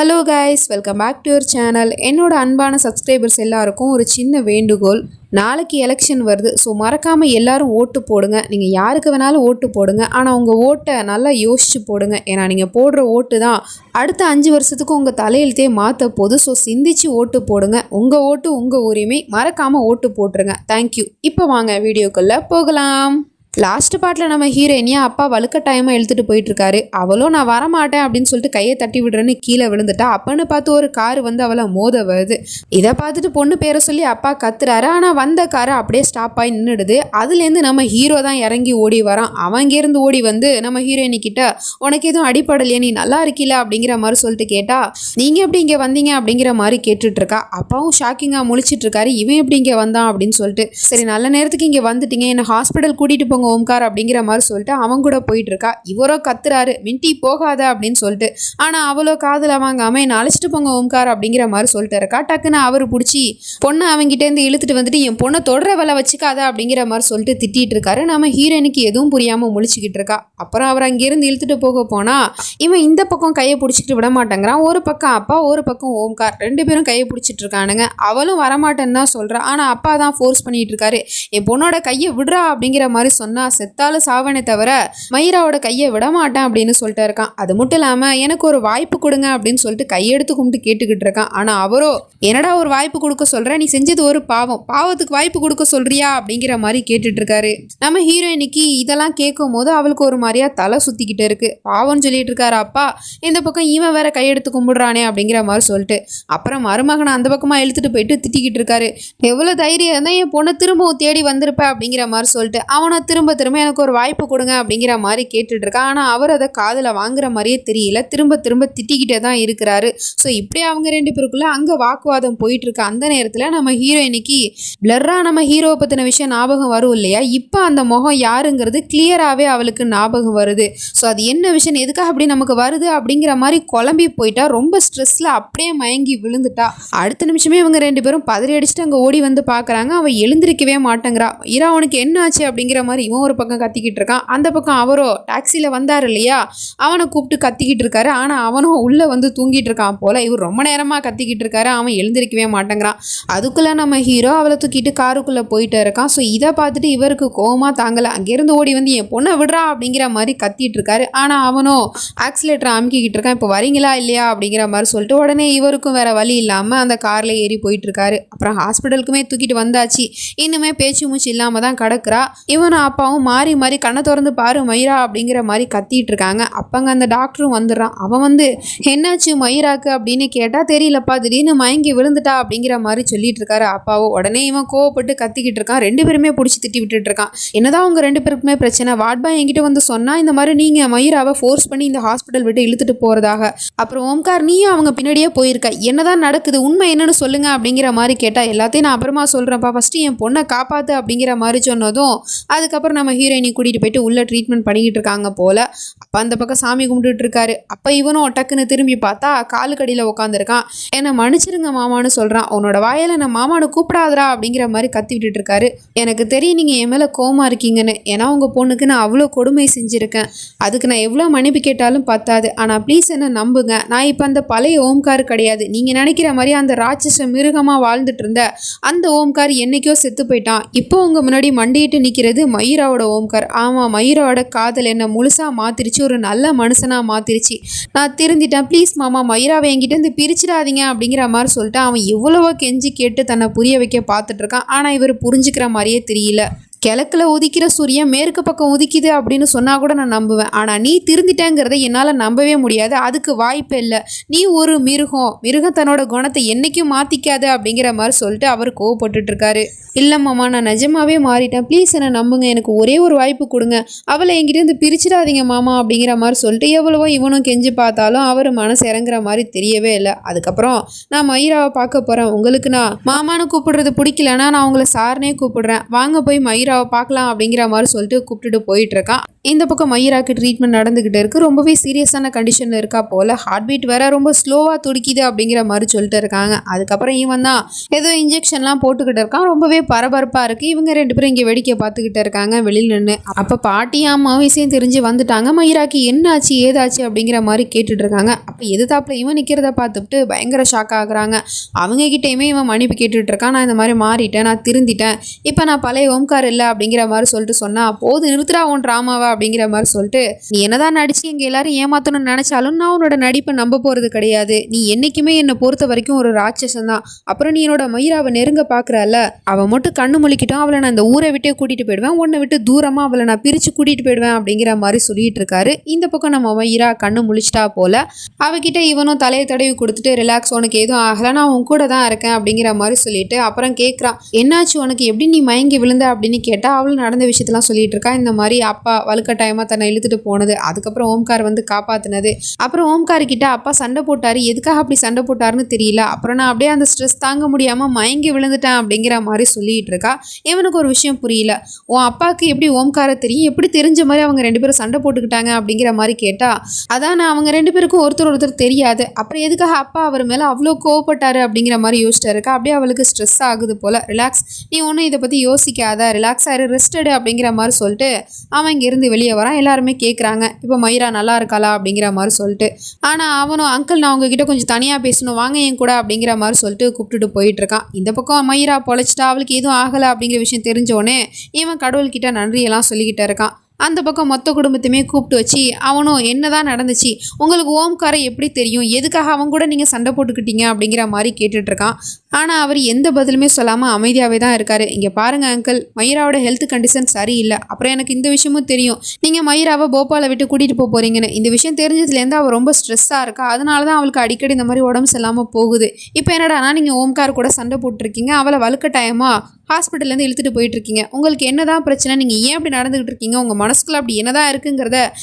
Hello guys, welcome back to your channel. என்னோட அன்பான subscribers எல்லாருக்கும் ஒரு சின்ன வேண்டுகோள். நாளைக்கு எலெக்ஷன் வருது. ஸோ மறக்காமல் எல்லாரும் ஓட்டு போடுங்க. நீங்கள் யாருக்கு வேணாலும் ஓட்டு போடுங்க. ஆனால் உங்கள் ஓட்டை நல்லா யோசிச்சு போடுங்க. ஏன்னா நீங்கள் போடுற ஓட்டு தான் அடுத்த 5 வருஷத்துக்கு உங்கள் தலையெழுத்தே மாற்ற போகுது. ஸோ சிந்திச்சு ஓட்டு போடுங்க. உங்கள் ஓட்டு உங்கள் உரிமை. மறக்காமல் ஓட்டு போட்டுருங்க. தேங்க்யூ. இப்போ வாங்க வீடியோக்குள்ளே போகலாம். லாஸ்ட் பார்ட்டில் நம்ம ஹீரோயினியா அப்பா வலுக்கட்டாயமாக இழுத்துட்டு போயிட்டுருக்காரு. அவளும் நான் வரமாட்டேன் அப்படின்னு சொல்லிட்டு கையை தட்டி விடுறேன்னு கீழே விழுந்துட்டா. அப்பன்னு பார்த்து ஒரு கார் வந்து அவளை மோத வருது. இதை பார்த்துட்டு பொண்ணு பேரை சொல்லி அப்பா கத்துறாரு. ஆனால் வந்த காரை அப்படியே ஸ்டாப் ஆகி நின்றுடுது. அதுலேருந்து நம்ம ஹீரோ தான் இறங்கி ஓடி வரான். அவங்கேருந்து ஓடி வந்து நம்ம ஹீரோயினி கிட்ட உனக்கு எதுவும் அடிப்படலையே, நீ நல்லா இருக்கீல அப்படிங்கிற மாதிரி சொல்லிட்டு கேட்டா, நீங்கள் எப்படி இங்கே வந்தீங்க அப்படிங்கிற மாதிரி கேட்டுட்டு இருக்கா. அப்பாவும் ஷாக்கிங்காக முழிச்சிட்டு இருக்காரு. இவன் எப்படி இங்கே வந்தான் அப்படின்னு சொல்லிட்டு. சரி, நல்ல நேரத்துக்கு இங்கே வந்துட்டீங்க, என்னை ஹாஸ்பிட்டல் கூட்டிகிட்டு போங்க ஓம்கார் அப்படிங்கிற மாதிரி சொல்லிட்டு அவங்க கூட போயிட்டு இருக்கா. இவரோ கத்துறாரு, மின்ட்டி போகாத அப்படின்னு சொல்லிட்டு. ஆனால் அவளோ காதில் வாங்காம என்னை அழைச்சிட்டு போங்க ஓம்கார் அப்படிங்கிற மாதிரி சொல்லிட்டு இருக்கா. டக்குன்னு அவர் பிடிச்சி பொண்ணை அவங்கிட்டேருந்து இழுத்துட்டு வந்துட்டு என் பொண்ணை தொடர வேலை வச்சுக்காத அப்படிங்கிற மாதிரி சொல்லிட்டு திட்டிட்டு இருக்காரு. நம்ம ஹீரோனுக்கு எதுவும் புரியாமல் முழிச்சுக்கிட்டு இருக்கா. அப்புறம் அவர் அங்கேருந்து இழுத்துட்டு போக போனா இவன் இந்த பக்கம் கையை பிடிச்சிட்டு விட மாட்டேங்கிறான். ஒரு பக்கம் அப்பா, ஒரு பக்கம் ஓம்கார், 2 பேரும் கையை பிடிச்சிட்டு இருக்கானுங்க. அவளும் வரமாட்டேன்னு தான் சொல்றா. ஆனால் அப்பா தான் ஃபோர்ஸ் பண்ணிட்டு இருக்காரு. என் பொண்ணோட கையை விடுறா அப்படிங்கிற மாதிரி சொன்னா செத்தாலும் சாவனே தவிர மயிராவோட கையை விட மாட்டேன் அப்படின்னு சொல்லிட்டு இருக்கான். அது மட்டும் இல்லாமல் எனக்கு ஒரு வாய்ப்பு கொடுங்க அப்படின்னு சொல்லிட்டு கையெடுத்து கும்பிட்டு கேட்டுக்கிட்டு இருக்கான். ஆனால் அவரோ என்னடா ஒரு வாய்ப்பு கொடுக்க சொல்ற, நீ செஞ்சது ஒரு பாவம், பாவத்துக்கு வாய்ப்பு கொடுக்க சொல்றியா அப்படிங்கிற மாதிரி கேட்டுட்டு இருக்காரு. நம்ம ஹீரோயினிக்கு இதெல்லாம் கேட்கும் போது அவளுக்கு ஒரு மாதிரியா தலை சுத்திக்கிட்டு இருக்கு. பாவம்னு சொல்லிட்டு இருக்காரு அப்பா. இந்த பக்கம் இவன் வேற கையெடுத்து கும்பிடுறானே அப்படிங்கிற மாதிரி சொல்லிட்டு அப்புறம் மருமகனை அந்த பக்கமா இழுத்துட்டு போயிட்டு திட்டிக்கிட்டு இருக்காரு. எவ்வளவு தைரியம் இருந்தா என் பொண்ணை திரும்பவும் தேடி வந்திருப்ப அப்படிங்கிற மாதிரி சொல்லிட்டு அவனை திரும்ப எனக்கு ஒரு வாய்ப்பு கொடுங்க அப்படிங்கிற மாதிரி கேட்டுட்டு இருக்கா. ஆனால் அவர் அதை காதில் வாங்குற மாதிரியே தெரியல. திரும்ப திட்டிக்கிட்டே தான் இருக்கிறாரு. ஸோ இப்படி அவங்க 2 பேருக்குள்ள அங்கே வாக்குவாதம் போயிட்டு இருக்கு. அந்த நேரத்தில் நம்ம ஹீரோயினிக்கு பிளர்ரா நம்ம ஹீரோவை பற்றின விஷயம் ஞாபகம் வரும் இல்லையா? இப்போ அந்த முகம் யாருங்கிறது கிளியராகவே அவளுக்கு ஞாபகம் வருது. ஸோ அது என்ன விஷயம், எதுக்காக அப்படி நமக்கு வருது அப்படிங்கிற மாதிரி குழம்பி போயிட்டா. ரொம்ப ஸ்ட்ரெஸ்ல அப்படியே மயங்கி விழுந்துட்டா. அடுத்த நிமிஷமே இவங்க 2 பேரும் பதறி அடிச்சுட்டு அங்கே ஓடி வந்து பார்க்குறாங்க. அவள் எழுந்திருக்கவே மாட்டேங்கிறா. இரா அவனுக்கு என்ன ஆச்சு அப்படிங்கிற மாதிரி இவன் ஒரு பக்கம் கத்திக்கிட்டு இருக்கான். அந்த பக்கம் அவரோ டாக்ஸியில் வந்தார் இல்லையா, அவனை கூப்பிட்டு கத்திக்கிட்டு இருக்காரு. ஆனால் அவனும் உள்ளே வந்து தூங்கிட்டு இருக்கான் போல. இவர் ரொம்ப நேரமாக கத்திக்கிட்டு இருக்காரு. அவன் எழுந்திருக்கவே மாட்டேங்கிறான். அதுக்குள்ளே நம்ம ஹீரோ அவளை தூக்கிட்டு காருக்குள்ளே போயிட்டு இருக்கான். ஸோ இதை பார்த்துட்டு இவருக்கு கோவமாக தாங்கலை. அங்கேருந்து ஓடி வந்து என் பொண்ணை விடுறா அப்படிங்கிற மாதிரி கத்திட்டு இருக்காரு. ஆனால் அவனும் ஆக்சிலேட்டரை அமுக்கிக்கிட்டு இருக்கான். இப்போ வரீங்களா இல்லையா அப்படிங்கிற மாதிரி சொல்லிட்டு உடனே இவருக்கும் வேற வழி இல்லாமல் அந்த காரில் ஏறி போயிட்டு இருக்காரு. அப்புறம் ஹாஸ்பிட்டலுக்குமே தூக்கிட்டு வந்தாச்சு. இன்னுமே பேச்சு மூச்சு இல்லாமல் தான் கிடக்குறா. இவனும் அப்பாவும் மாறி மாறி கண்ணை திறந்து பாரு மயிரா அப்படிங்கிற மாதிரி கத்திட்டு இருக்காங்க. அப்பங்க அந்த டாக்டரும் வந்துடுறான். அவன் வந்து என்னாச்சு மயிராக்கு அப்படின்னு கேட்டால் தெரியலப்பா, திடீர்னு மயங்கி விழுந்துட்டா அப்படிங்கிற மாதிரி சொல்லிட்டு இருக்காரு அப்பாவோ. உடனே இவன் கோவப்பட்டு கத்திக்கிட்டு இருக்கான். 2 பேருமே பிடிச்சி திட்டி விட்டுட்டு இருக்கான். என்னதான் அவங்க 2 பேருக்குமே பிரச்சனை? வாட்பா என்கிட்ட வந்து சொன்னா இந்த மாதிரி நீங்க மயிராவை ஃபோர்ஸ் பண்ணி இந்த ஹாஸ்பிட்டல் விட்டு இழுத்துட்டு போறதாக. அப்புறம் ஓம்கார் நீயும் அவங்க பின்னாடியே போயிருக்க, என்னதான் நடக்குது, உண்மை என்னன்னு சொல்லுங்க அப்படிங்கிற மாதிரி கேட்டா எல்லாத்தையும் நான் அப்புறமா சொல்றேன்ப்பா, ஃபர்ஸ்ட் என் பொண்ணை காப்பாத்து அப்படிங்கிற மாதிரி சொன்னதும் அதுக்கப்புறம் நம்ம ஹீரோயினி கூட்டிகிட்டு போயிட்டு உள்ளே ட்ரீட்மெண்ட் பண்ணிக்கிட்டு இருக்காங்க போல். அப்போ அந்த பக்கம் சாமி கும்பிட்டுட்டு இருக்காரு. அப்போ இவனும் டக்குன்னு திரும்பி பார்த்தா காலுக்கடியில் உட்காந்துருக்கான். என்னை மன்னிச்சிருங்க மாமான்னு சொல்கிறான். உன்னோட வாயில் நான் மாமானு கூப்பிடாதரா அப்படிங்கிற மாதிரி கத்தி விட்டுட்டு இருக்காரு. எனக்கு தெரியும் நீங்கள் என் மேலே கோவமாக இருக்கீங்கன்னு. ஏன்னா உங்கள் பொண்ணுக்கு நான் அவ்வளோ கொடுமை செஞ்சுருக்கேன். அதுக்கு நான் எவ்வளோ மன்னிப்பு கேட்டாலும் பத்தாது. ஆனால் ப்ளீஸ் என்னை நம்புங்க. நான் இப்போ அந்த பழைய ஓம்கார் கிடையாது. நீங்கள் நினைக்கிற மாதிரி அந்த ராட்சச மிருகமாக வாழ்ந்துட்டு இருந்த அந்த ஓம்கார் என்னைக்கோ செத்து போயிட்டான். இப்போ உங்கள் முன்னாடி மண்டிட்டு நிற்கிறது மயிராவோட ஓம்கார். ஆமாம், மயிராவோட காதல் என்னை முழுசாக மாற்றிருச்சு, ஒரு நல்ல மனுஷனாக மாற்றிருச்சு. நான் திருந்திட்டேன். ப்ளீஸ் மாமா, மயிராவை என்கிட்ட இருந்து பிரிச்சிடாதீங்க அப்படிங்கிற மாதிரி சொல்லிட்டு அவன் எவ்வளவோ கெஞ்சி கேட்டு தன்னை புரிய வைக்க பார்த்துட்டு இருக்கான். ஆனால் இவர் புரிஞ்சுக்கிற மாதிரியே தெரியல. கிழக்கில் உதிக்கிற சூரியன் மேற்கு பக்கம் உதிக்குது அப்படின்னு சொன்னால் கூட நான் நம்புவேன். ஆனால் நீ திருந்திட்டேங்கிறத என்னால் நம்பவே முடியாது. அதுக்கு வாய்ப்பே இல்லை. நீ ஒரு மிருகம் தன்னோட குணத்தை என்றைக்கும் மாற்றிக்காது அப்படிங்கிற மாதிரி சொல்லிட்டு அவர் கோவப்பட்டுட்டு இருக்காரு. இல்லை மாமா, நான் நிஜமாவே மாறிட்டேன். ப்ளீஸ் என்னை நம்புங்க. எனக்கு ஒரே ஒரு வாய்ப்பு கொடுங்க. அவளை என்கிட்ட இருந்து பிரிச்சிடாதீங்க மாமா அப்படிங்கிற மாதிரி சொல்லிட்டு எவ்வளவோ இவனும் கெஞ்சி பார்த்தாலும் அவர் மனசு இறங்குற மாதிரி தெரியவே இல்லை. அதுக்கப்புறம் நான் மயிராவை பார்க்க போகிறேன். உங்களுக்கு நான் மாமான்னு கூப்பிடுறது பிடிக்கலன்னா நான் உங்களை சார்னே கூப்பிடுறேன். வாங்க போய் மயிரா மயூராவை பார்க்கலாம் அப்படிங்கிற மாதிரி சொல்லிட்டு கூப்பிட்டுட்டு போயிட்டு இருக்கான். இந்த பக்கம் மயூராக்கு ட்ரீட்மெண்ட் நடந்துகிட்டு இருக்கு. ரொம்பவே சீரியஸான கண்டிஷன்ல இருக்கா போல. ஹார்ட் பீட் வேற ரொம்ப ஸ்லோவா துடிக்குது அப்படிங்கிற மாதிரி சொல்லிட்டு இருக்காங்க. அதுக்கப்புறம் இவன் தான் ஏதோ இன்ஜெக்ஷன்லாம் போட்டுக்கிட்டு இருக்கான். ரொம்பவே பரபரப்பா இருக்கு. இவங்க 2 பேரும் இங்கே வேடிக்கை பார்த்துக்கிட்டு இருக்காங்க வெளியில் நின்று. அப்போ பாட்டி அம்மா விஷயம் தெரிஞ்சு வந்துட்டாங்க. மயூராக்கு என்ன ஆச்சு ஏதாச்சு அப்படிங்கிற மாதிரி கேட்டுட்டு இருக்காங்க. அப்போ எதிர்த்தாப்புல இவன் நிற்கிறத பார்த்துட்டு பயங்கர ஷாக் ஆகுறாங்க. அவங்க கிட்டேயுமே இவன் மன்னிப்பு கேட்டுட்டு இருக்கான். நான் இந்த மாதிரி மாறிட்டேன், நான் திருந்திட்டேன், இப்போ நான் பழைய ஓம்கார் இல்லை அப்படிங்கிற மாதிரி சொல்லிட்டு சொன்னா போது நிறுத்துறா உன் ட்ராமாவா அப்படிங்கிற மாதிரி சொல்லிட்டு நீ என்னதான் நடிச்சு எங்க எல்லாரும் ஏமாத்தணும்னு நினைச்சாலும் நான் உன்னோட நடிப்பை நம்ப போறது கிடையாது. நீ என்னைக்குமே என்னை பொறுத்த வரைக்கும் ஒரு ராட்சசன் தான். அப்புறம் நீ என்னோட மயூராவை நெருங்க பாக்குறல்ல, அவன் மட்டும் கண்ணு முழிக்கிட்டோம் அவளை நான் இந்த ஊரை விட்டே கூட்டிட்டு போயிடுவேன், உன்னை விட்டு தூரமா அவளை நான் பிரிச்சு கூட்டிட்டு போயிடுவேன் அப்படிங்கிற மாதிரி சொல்லிட்டு இருக்காரு. இந்த பக்கம் நம்ம மயூரா கண்ணு முழிச்சிட்டா போல. அவகிட்ட இவனும் தலையை தடவி கொடுத்துட்டு ரிலாக்ஸ், உனக்கு எதுவும் ஆகலை, நான் உன் கூட தான் இருக்கேன் அப்படிங்கிற மாதிரி சொல்லிட்டு அப்புறம் கேட்குறான் என்னாச்சு உனக்கு, எப்படி நீ மயங்கி விழுந்த அப்படின்னு கேட்டால் அவளும் நடந்த விஷயத்தெல்லாம் சொல்லிட்டு இருக்கா. இந்த மாதிரி அப்பா வலுக்கட்டாயமாக தன்னை இழுத்துட்டு போனது, அதுக்கப்புறம் ஓம்கார் வந்து காப்பாற்றினது, அப்புறம் ஓம்கார் கிட்ட அப்பா சண்டை போட்டார், எதுக்காக அப்படி சண்டை போட்டாருன்னு தெரியல, அப்புறம் நான் அப்படியே அந்த ஸ்ட்ரெஸ் தாங்க முடியாமல் மயங்கி விழுந்துட்டேன் அப்படிங்கிற மாதிரி சொல்லிட்டு இருக்கா. இவனுக்கு ஒரு விஷயம் புரியல, உன் அப்பாவுக்கு எப்படி ஓம்காரை தெரியும், எப்படி தெரிஞ்ச மாதிரி அவங்க 2 பேரும் சண்டை போட்டுக்கிட்டாங்க அப்படிங்கிற மாதிரி கேட்டா அதான் அவங்க 2 பேருக்கும் ஒருத்தர் தெரியாது, அப்புறம் எதுக்காக அப்பா அவர் மேலே அவ்வளோ கோவப்பட்டாரு அப்படிங்கிற மாதிரி யோசிச்சுட்டு இருக்கா. அப்படியே அவளுக்கு ஸ்ட்ரெஸ் ஆகுது போல. ரிலாக்ஸ், நீ ஒன்றும் இதை பற்றி யோசிக்காத, ரிலாக்ஸ் ஆயிரு, ரெஸ்டடு அப்படிங்கிற மாதிரி சொல்லிட்டு அவன் இங்கேருந்து வெளியே வரான். எல்லாருமே கேட்குறாங்க இப்போ மயூரா நல்லா இருக்காளா அப்படிங்கிற மாதிரி சொல்லிட்டு. ஆனால் அவனும் அங்கிள் நான் உங்ககிட்ட கொஞ்சம் தனியாக பேசணும், வாங்க என் கூட அப்படிங்கிற மாதிரி சொல்லிட்டு கூப்பிட்டுட்டு போயிட்டு இருக்கான். இந்த பக்கம் மயூரா பொழைச்சிட்டா, அவளுக்கு எதுவும் ஆகலை அப்படிங்கிற விஷயம் தெரிஞ்சோடனே இவன் கடவுள்கிட்ட நன்றியெல்லாம் சொல்லிக்கிட்டு இருக்கான். அந்த பக்கம் மொத்த குடும்பத்தையுமே கூப்பிட்டு வச்சு அவனும் என்னதான் நடந்துச்சு, உங்களுக்கு ஓம்காரை எப்படி தெரியும், எதுக்காக அவன் கூட நீங்கள் சண்டை போட்டுக்கிட்டீங்க அப்படிங்கிற மாதிரி கேட்டுட்ருக்கான். ஆனால் அவர் எந்த பதிலுமே சொல்லாமல் அமைதியாகவே தான் இருக்காரு. இங்கே பாருங்கள் அங்கிள், மயூராவோட ஹெல்த் கண்டிஷன் சரியில்லை, அப்புறம் எனக்கு இந்த விஷயமும் தெரியும், நீங்கள் மயூராவை போபாலை விட்டு கூட்டிகிட்டு போக போகிறீங்கன்னு. இந்த விஷயம் தெரிஞ்சதுலேருந்து அவள் ரொம்ப ஸ்ட்ரெஸ்ஸாக இருக்கா, அதனால தான் அவளுக்கு அடிக்கடி இந்த மாதிரி உடம்பு சரியில்லாமல் போகுது. இப்போ என்னடானா நீங்கள் ஓம்கார் கூட சண்டை போட்டிருக்கீங்க, அவளை வலுக்கட்டாயமாக ஹாஸ்பிட்டல்லேருந்து இழுத்துட்டு போயிட்டுருக்கீங்க, உங்களுக்கு என்னதான் பிரச்சனை, நீங்கள் ஏன் அப்படி நடந்துகிட்டு இருக்கீங்க, உங்கள் மனசுக்குள்ள அப்படி என்னதான் இருக்குங்கிறத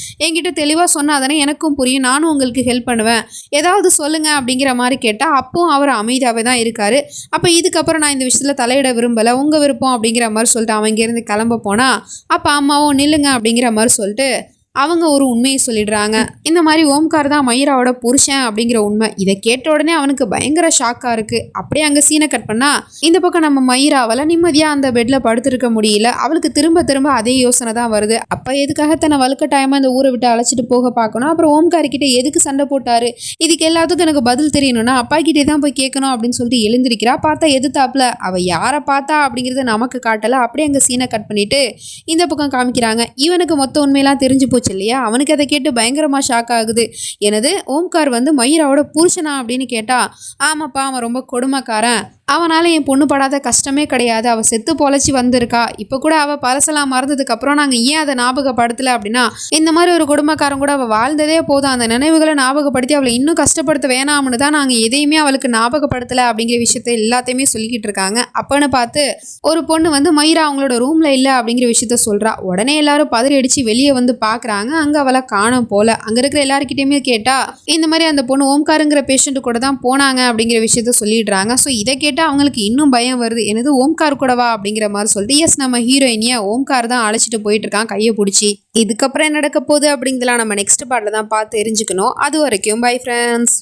என்கிட்ட தெளிவாக சொன்னால் தானே எனக்கும் புரியும், நானும் உங்களுக்கு ஹெல்ப் பண்ணுவேன், ஏதாவது சொல்லுங்கள் அப்படிங்கிற மாதிரி கேட்டால் அப்பவும் அவர் அமைதியாகவே தான் இருக்காரு. அப்போ இதுக்கப்புறம் நான் இந்த விஷயத்தில் தலையிட விரும்பலை, உங்கள் விருப்பம் அப்படிங்கிற மாதிரி சொல்லிட்டு அவன் இங்கேருந்து கிளம்ப போனால் அப்போ அம்மாவும் நில்லுங்க அப்படிங்கிற மாதிரி சொல்லிட்டு அவங்க ஒரு உண்மையை சொல்லிடுறாங்க. இந்த மாதிரி ஓம்கார் தான் மயூராவோட புருஷன் அப்படிங்கிற உண்மை. இதை கேட்ட உடனே அவனுக்கு பயங்கர ஷாக்காக இருக்குது. அப்படியே அங்கே சீனை கட் பண்ணால் இந்த பக்கம் நம்ம மயூராவால் நிம்மதியாக அந்த பெட்டில் படுத்துருக்க முடியல. அவளுக்கு திரும்ப திரும்ப அதே யோசனை தான் வருது. அப்போ எதுக்காக தன்னை வலுக்கட்டாயமாக இந்த ஊரை விட்டு அழைச்சிட்டு போக பார்க்கணும், அப்புறம் ஓம்கார்கிட்ட எதுக்கு சண்டை போட்டார், இதுக்கு எல்லாத்துக்கும் எனக்கு பதில் தெரியணும்னா அப்பா கிட்டே தான் போய் கேட்கணும் அப்படின்னு சொல்லிட்டு எழுந்திருக்கிறா. பார்த்தா எதிர்த்தாப்புல அவள் யாரை பார்த்தா அப்படிங்கிறத நமக்கு காட்டலை. அப்படியே அங்கே சீனை கட் பண்ணிவிட்டு இந்த பக்கம் காமிக்கிறாங்க. இவனுக்கு மொத்த உண்மையெல்லாம் தெரிஞ்சு போச்சு இல்லையா, அவனுக்கு அதை கேட்டு பயங்கரமாக ஷாக் ஆகுது. எனது ஓம்கார் வந்து மயூராவோட புருஷனா அப்படின்னு கேட்டா ஆமாப்பா, அவன் ரொம்ப கொடுமைக்காரன், அவனால் என் பொண்ணு படாத கஷ்டமே கிடையாது, அவள் செத்து பொழைச்சி வந்திருக்கா, இப்போ கூட அவள் பழசெல்லாம் மறந்ததுக்கப்புறம் நாங்கள் ஏன் அதை ஞாபகப்படுத்தலை அப்படின்னா இந்த மாதிரி ஒரு குடும்பக்காரன் கூட அவள் வாழ்ந்ததே போதும், அந்த நினைவுகளை ஞாபகப்படுத்தி அவளை இன்னும் கஷ்டப்படுத்த வேணாம்னு தான் நாங்கள் எதையுமே அவளுக்கு ஞாபகப்படுத்தலை அப்படிங்கிற விஷயத்த எல்லாத்தையுமே சொல்லிக்கிட்டு இருக்காங்க. அப்போன்னு பார்த்து ஒரு பொண்ணு வந்து மயூரா அவங்களோட ரூமில் இல்லை அப்படிங்கிற விஷயத்த சொல்கிறா. உடனே எல்லாரும் பதறி அடித்து வெளியே வந்து பார்க்குறாங்க. அங்கே அவளை காணோம் போல. அங்கே இருக்கிற எல்லாருக்கிட்டையுமே கேட்டால் இந்த மாதிரி அந்த பொண்ணு ஓம்காருங்கிற பேஷண்ட் கூட தான் போனாங்க அப்படிங்கிற விஷயத்த சொல்லிடுறாங்க. ஸோ இதை கேட்டால் அவங்களுக்கு இன்னும் பயம் வருது. எனது ஓம்கார் கூடவா அப்படிங்கிற மாதிரி சொல்லிட்டு எஸ் நம்ம ஹீரோயினியை ஓம்கார் தான் அழைச்சிட்டு போயிட்டு இருக்கான் கையை பிடிச்சி. இதுக்கப்புறம் என்ன நடக்க போகுது அப்படிங்கிறதுலாம் நம்ம நெக்ஸ்ட் பார்ட்டில் தான் பார்த்து தெரிஞ்சுக்கணும். அது வரைக்கும் பை ஃப்ரெண்ட்ஸ்.